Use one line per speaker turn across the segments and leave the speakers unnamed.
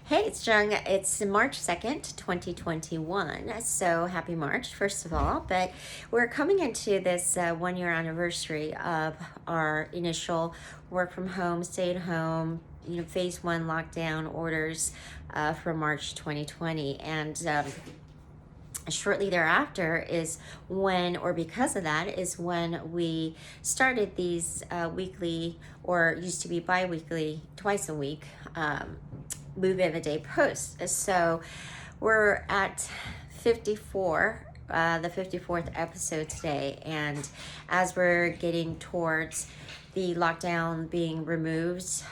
Hey, it's Jung. It's March 2nd, 2021. So happy March, first of all. But we're coming into this 1 year anniversary of our initial work from home, stay at home, phase one lockdown orders for March 2020. And shortly thereafter is when, or because of that, is when we started these weekly, or used to be bi-weekly, twice a week, movie of the day posts. So we're at 54, the 54th episode today. And as we're getting towards the lockdown being removed,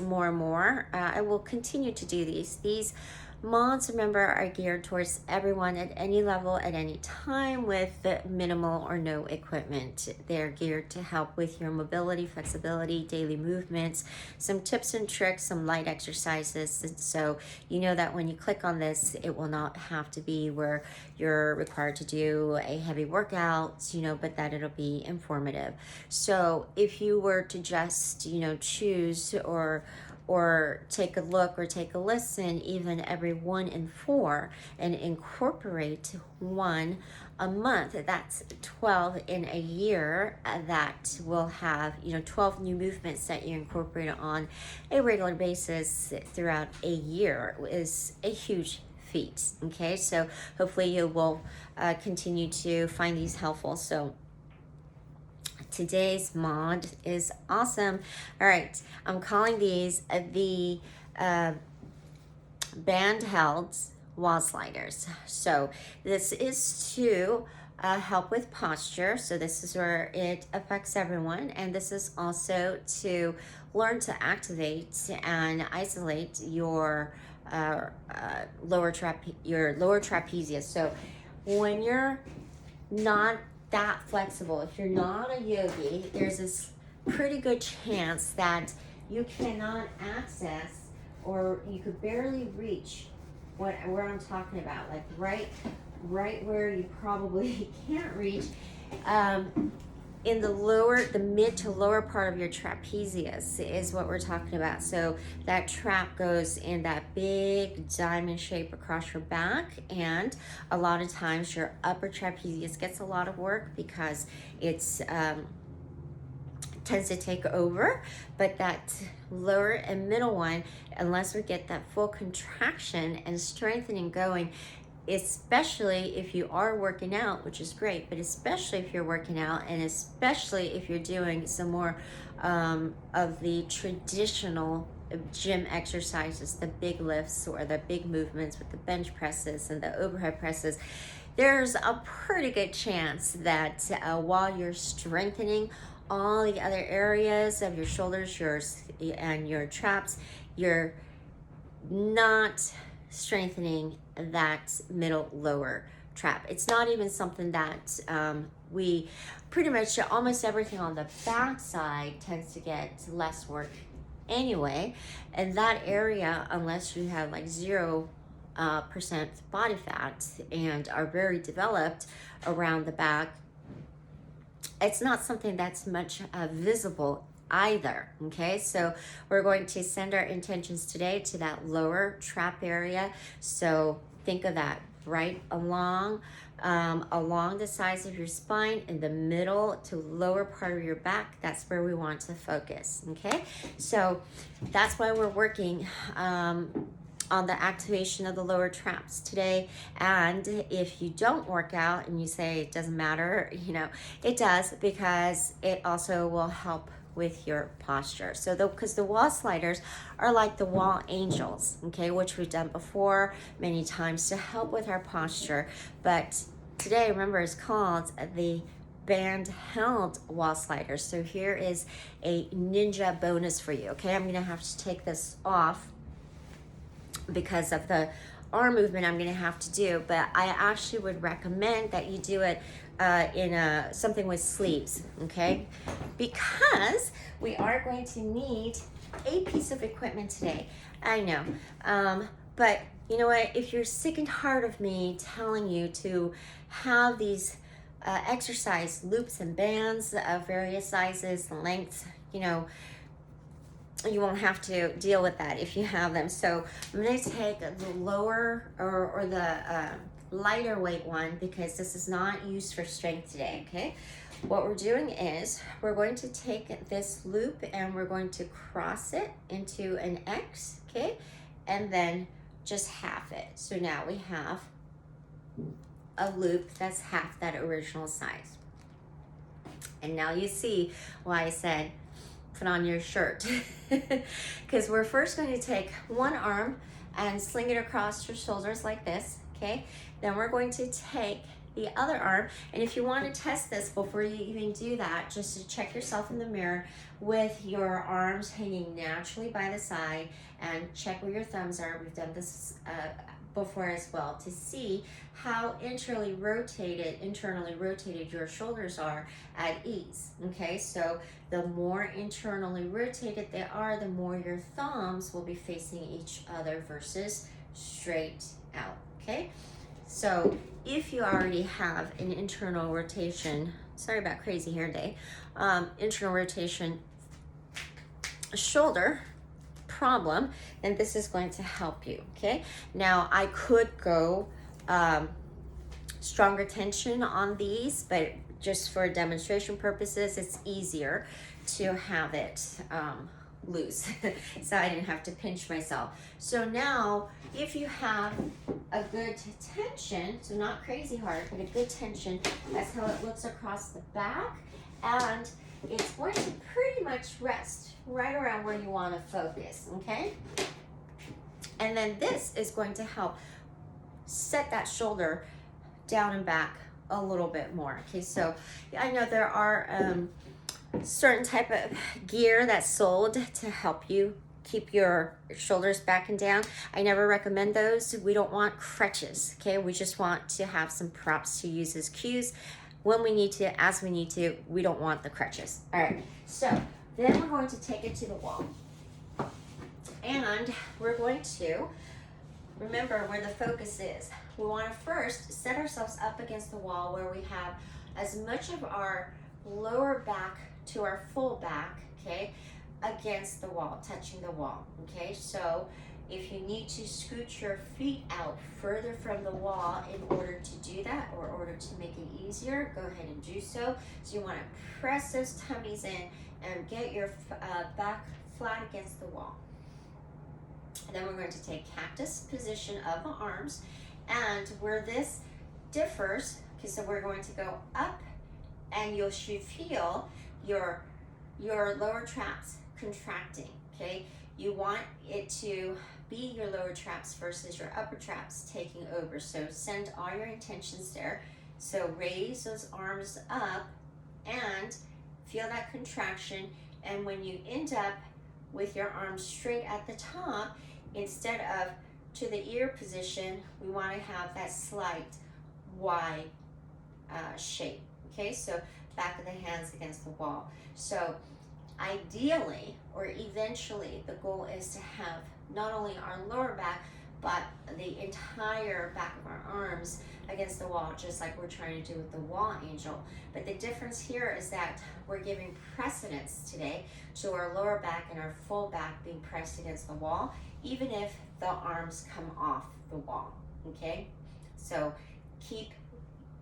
more and more, I will continue to do these. These mods, remember, are geared towards everyone at any level at any time with minimal or no equipment. They're geared to help with your mobility, flexibility, daily movements, some tips and tricks, some light exercises. And so you know that when you click on this, it will not have to be where you're required to do a heavy workout, but that it'll be informative. So if you were to just, choose or take a look or take a listen even every 1 in 4 and incorporate one a month, that's 12 in a year. That will have 12 new movements that you incorporate on a regular basis throughout a year is a huge feat. Okay, so hopefully you will continue to find these helpful. So today's mod is awesome. All right, I'm calling these the band held wall sliders. So this is to help with posture. So this is where it affects everyone, and this is also to learn to activate and isolate your lower trapezius. So when you're not that flexible, if you're not a yogi, there's this pretty good chance that you cannot access, or you could barely reach where I'm talking about, like right where you probably can't reach, in the mid to lower part of your trapezius is what we're talking about. So that trap goes in that big diamond shape across your back, and a lot of times your upper trapezius gets a lot of work because it's tends to take over, but that lower and middle one, unless we get that full contraction and strengthening going, especially if you are working out, which is great, but especially if you're working out, and especially if you're doing some more of the traditional gym exercises, the big lifts or the big movements with the bench presses and the overhead presses, there's a pretty good chance that while you're strengthening all the other areas of your shoulders, and your traps, you're not strengthening that middle lower trap. It's not even something that we pretty much, almost everything on the back side tends to get less work anyway, and that area, unless you have like 0% body fat and are very developed around the back, it's not something that's much visible either. Okay, so we're going to send our intentions today to that lower trap area. So think of that right along the sides of your spine, in the middle to lower part of your back. That's where we want to focus. Okay, so that's why we're working on the activation of the lower traps today. And if you don't work out and you say it doesn't matter, it does, because it also will help with your posture. So because the wall sliders are like the wall angels, okay, which we've done before many times to help with our posture. But today, remember, is called the band held wall sliders. So here is a ninja bonus for you. Okay, I'm gonna have to take this off because of the arm movement I'm going to have to do, but I actually would recommend that you do it in something with sleeves, okay? Because we are going to need a piece of equipment today. I know, but you know what? If you're sick and tired of me telling you to have these exercise loops and bands of various sizes and lengths, you won't have to deal with that if you have them. So I'm going to take the lower or the lighter weight one because this is not used for strength today, okay? What we're doing is we're going to take this loop and we're going to cross it into an X, okay? And then just half it. So now we have a loop that's half that original size. And now you see why I said put on your shirt. Because we're first going to take one arm and sling it across your shoulders like this, okay? Then we're going to take the other arm, and if you want to test this before you even do that, just to check yourself in the mirror with your arms hanging naturally by the side and check where your thumbs are. We've done this before as well to see how internally rotated your shoulders are at ease. Okay, so the more internally rotated they are, the more your thumbs will be facing each other versus straight out. Okay, so if you already have an internal rotation, sorry about crazy hair day, internal rotation shoulder problem, then this is going to help you. Okay, now I could go stronger tension on these, but just for demonstration purposes, it's easier to have it loose so I didn't have to pinch myself. So now if you have a good tension, so not crazy hard, but a good tension, that's how it looks across the back, and it's going to pretty much rest right around where you want to focus, okay? And then this is going to help set that shoulder down and back a little bit more. Okay, so I know there are certain type of gear that's sold to help you keep your shoulders back and down. I never recommend those. We don't want crutches, okay? We just want to have some props to use as cues when we need to, as we need to. We don't want the crutches. All right, so then we're going to take it to the wall. And we're going to remember where the focus is. We want to first set ourselves up against the wall where we have as much of our lower back to our full back, okay, against the wall, touching the wall, okay? So if you need to scoot your feet out further from the wall in order to do that, or in order to make it easier, go ahead and do so. So you want to press those tummies in and get your back flat against the wall. And then we're going to take cactus position of the arms, and where this differs, okay, so we're going to go up, and you should feel your lower traps contracting, okay? You want it to be your lower traps versus your upper traps taking over. So send all your intentions there. So raise those arms up and feel that contraction. And when you end up with your arms straight at the top, instead of to the ear position, we want to have that slight Y shape. Okay, so back of the hands against the wall. So ideally, or eventually, the goal is to have not only our lower back, but the entire back of our arms against the wall, just like we're trying to do with the wall angel. But the difference here is that we're giving precedence today to our lower back and our full back being pressed against the wall, even if the arms come off the wall, okay? So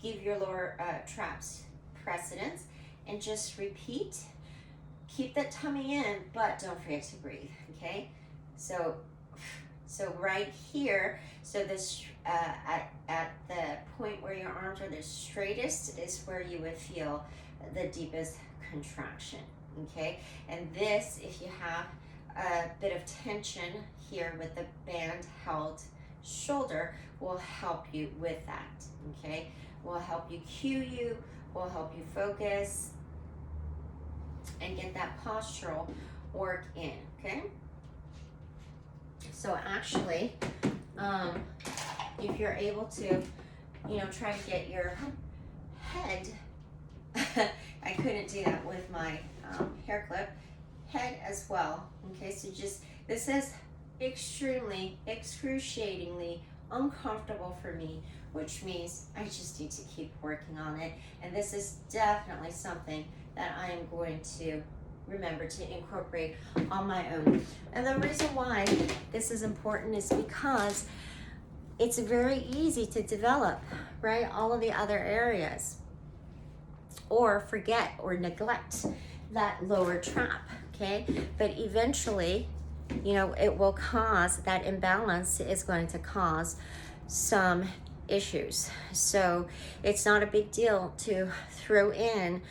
give your lower traps precedence, and just repeat. Keep that tummy in, but don't forget to breathe, okay? So right here, so this at the point where your arms are the straightest is where you would feel the deepest contraction, okay? And this, if you have a bit of tension here with the band held shoulder, will help you with that, okay? Will help you cue you, will help you focus and get that postural work in, okay? So actually, if you're able to, try to get your head, I couldn't do that with my hair clip, head as well, okay? So this is extremely, excruciatingly uncomfortable for me, which means I just need to keep working on it. And this is definitely something that I am going to remember to incorporate on my own. And the reason why this is important is because it's very easy to develop, right? All of the other areas, or forget or neglect that lower trap, okay? But eventually, you know, it will cause, that imbalance is going to cause some issues. So it's not a big deal to throw in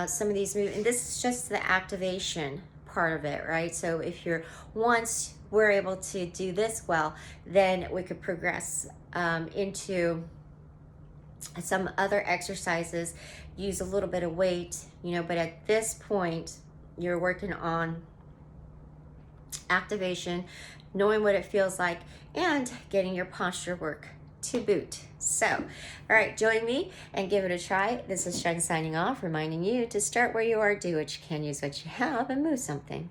some of these moves. And this is just the activation part of it, right? So if you're, once we're able to do this well, then we could progress into some other exercises, use a little bit of weight, you know, but at this point, you're working on activation, knowing what it feels like, and getting your posture work to boot. So, all right, join me and give it a try. This is Sheng signing off, reminding you to start where you are, do what you can, use what you have, and move something.